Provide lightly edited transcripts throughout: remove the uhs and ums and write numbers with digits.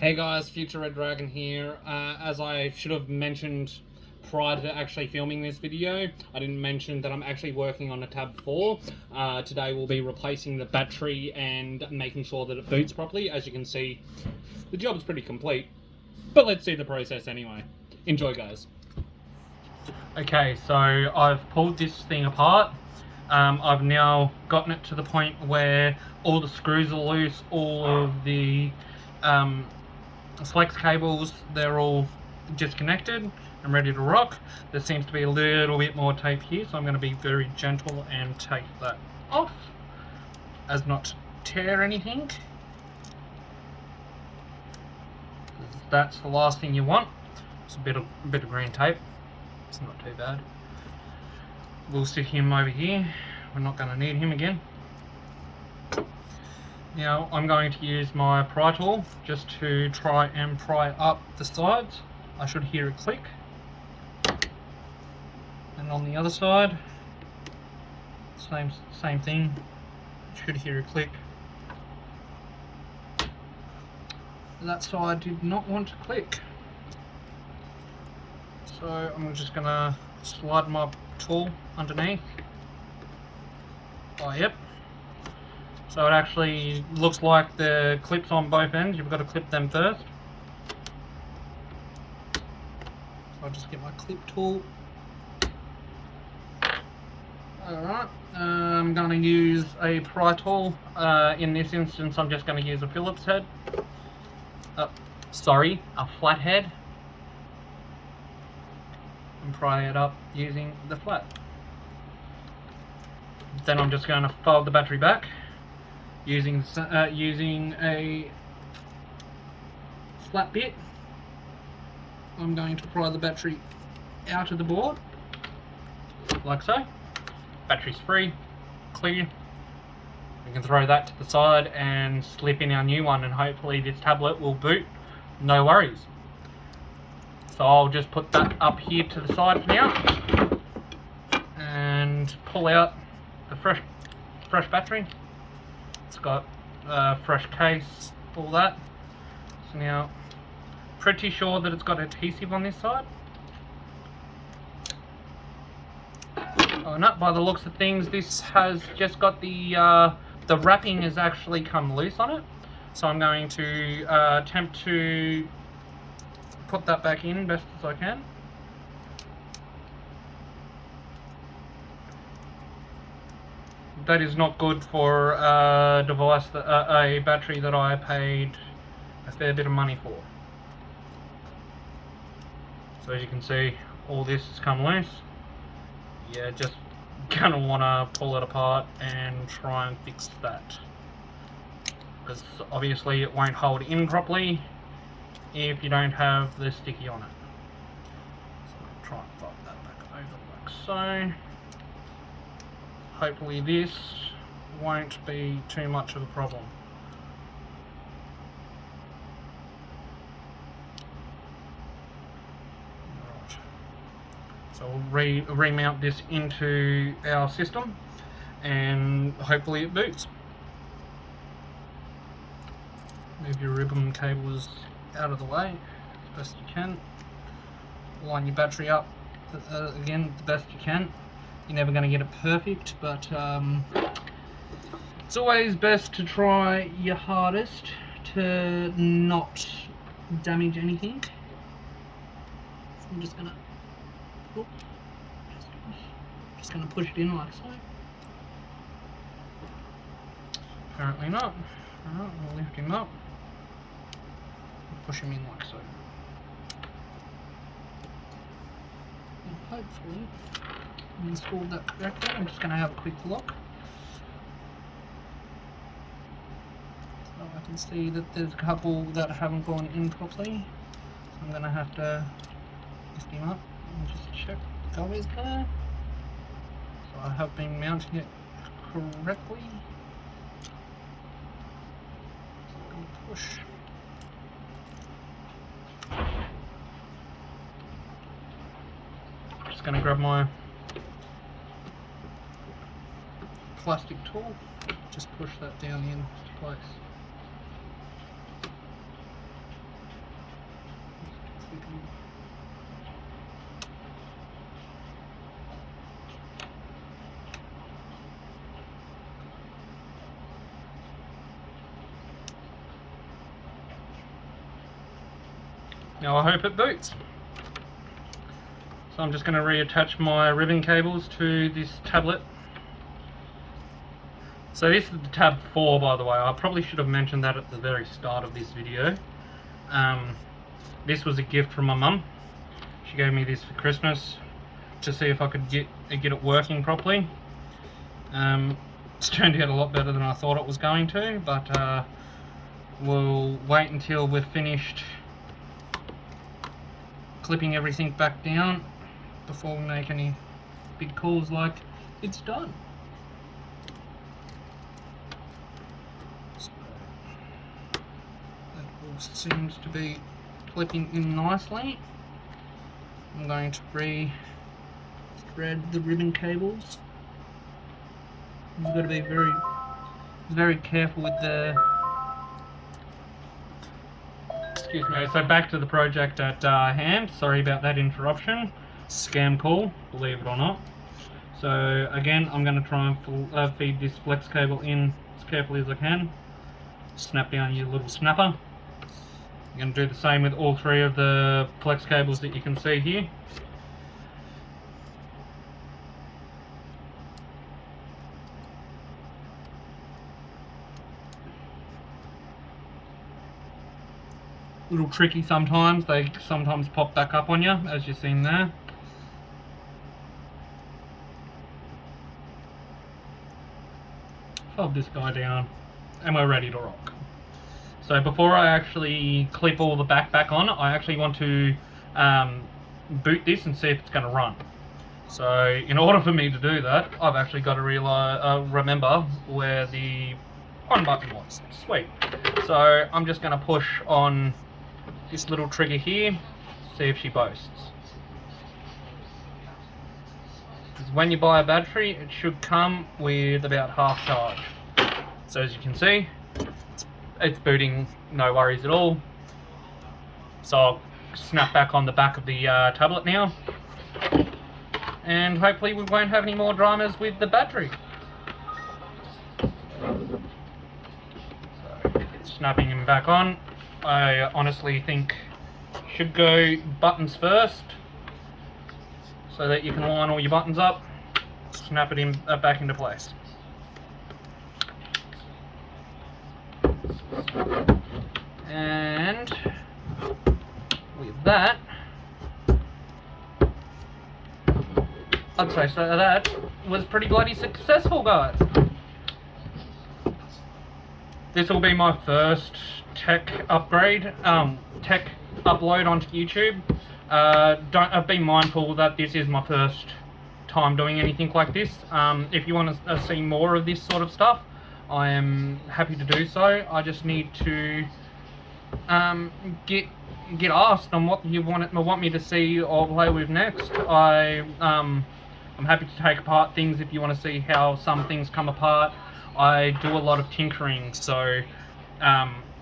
Hey guys, Future Red Dragon here. As I should have mentioned prior to actually filming this video, I didn't mention that I'm actually working on a Tab 4. Today we'll be replacing the battery and making sure that it boots properly. As you can see, the job's pretty complete, but let's see the process anyway. Enjoy, guys. Okay, so I've pulled this thing apart. I've now gotten it to the point where all the screws are loose, all of the flex cables, they're all disconnected and ready to rock. There seems to be a little bit more tape here, so I'm going to be very gentle and take that off as not to tear anything. That's the last thing you want. It's a bit of green tape. It's not too bad. We'll stick him over here. We're not going to need him again. Now I'm going to use my pry tool just to try and pry up the sides. I should hear a click. And on the other side, same thing. Should hear a click. That side did not want to click. So I'm just gonna slide my tool underneath. Oh, yep. So it actually looks like the clips on both ends. You've got to clip them first. So I'll just get my clip tool. Alright, I'm going to use a pry tool. In this instance, I'm just going to use a Phillips head. A flathead. And pry it up using the flat. Then I'm just going to fold the battery back. Using a flat bit, I'm going to pry the battery out of the board, like so. Battery's free, clear. We can throw that to the side and slip in our new one, and hopefully this tablet will boot, no worries. So I'll just put that up here to the side for now, and pull out the fresh battery. It's got a fresh case, all that. So now, pretty sure that it's got adhesive on this side. Oh no, by the looks of things, this has just got the wrapping has actually come loose on it. So I'm going to attempt to put that back in best as I can. That is not good for a device, a battery that I paid a fair bit of money for. So as you can see, all this has come loose. Yeah, just gonna wanna pull it apart and try and fix that, because obviously it won't hold in properly if you don't have the sticky on it. So I'll try and fold that back over like so. Hopefully this won't be too much of a problem. Right. So we'll remount this into our system and hopefully it boots. Move your ribbon cables out of the way as best you can. Line your battery up again the best you can. You're never going to get it perfect, but it's always best to try your hardest to not damage anything. So I'm just going to push it in like so. Apparently not. Alright, we'll lift him up and push him in like so. And hopefully installed that correctly. I'm just going to have a quick look. So I can see that there's a couple that haven't gone in properly. So I'm going to have to lift him up and just check the go is there. So I have been mounting it correctly. So I'm going to push. Just going to grab my plastic tool, just push that down into place. Now I hope it boots. So I'm just going to reattach my ribbon cables to this tablet. So this is the Tab4, by the way. I probably should have mentioned that at the very start of this video. This was a gift from my mum. She gave me this for Christmas to see if I could get it working properly. It's turned out a lot better than I thought it was going to, but we'll wait until we've finished clipping everything back down before we make any big calls like it's done. So that all seems to be clipping in nicely. I'm going to re-thread the ribbon cables. You've got to be very careful with the... Excuse me. So back to the project at hand. Sorry about that interruption. Scam call, believe it or not. So again, I'm going to try and feed this flex cable in as carefully as I can. Snap down your little snapper. I'm going to do the same with all three of the flex cables that you can see here. A little tricky sometimes, they sometimes pop back up on you, as you've seen there. Fold this guy down, and we're ready to rock. So before I actually clip all the back on, I actually want to boot this and see if it's going to run. So in order for me to do that, I've actually got to remember where the on button was. Sweet. So I'm just going to push on this little trigger here, see if she boasts. Because when you buy a battery, it should come with about half charge. So as you can see, it's booting, no worries at all. So I'll snap back on the back of the tablet now, and hopefully we won't have any more dramas with the battery. So, snapping him back on. I honestly think should go buttons first, so that you can line all your buttons up, snap it in back into place. And with that, I'd say so that was pretty bloody successful, guys. This will be my first tech upgrade, tech upload onto YouTube. Be mindful that this is my first time doing anything like this. If you want to see more of this sort of stuff, I am happy to do so. I just need to get asked on what you want me to see or play with next. I'm happy to take apart things if you want to see how some things come apart. I do a lot of tinkering, so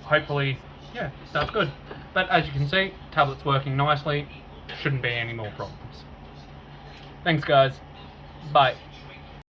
hopefully, yeah, that's good. But as you can see, tablet's working nicely. Shouldn't be any more problems. Thanks, guys. Bye.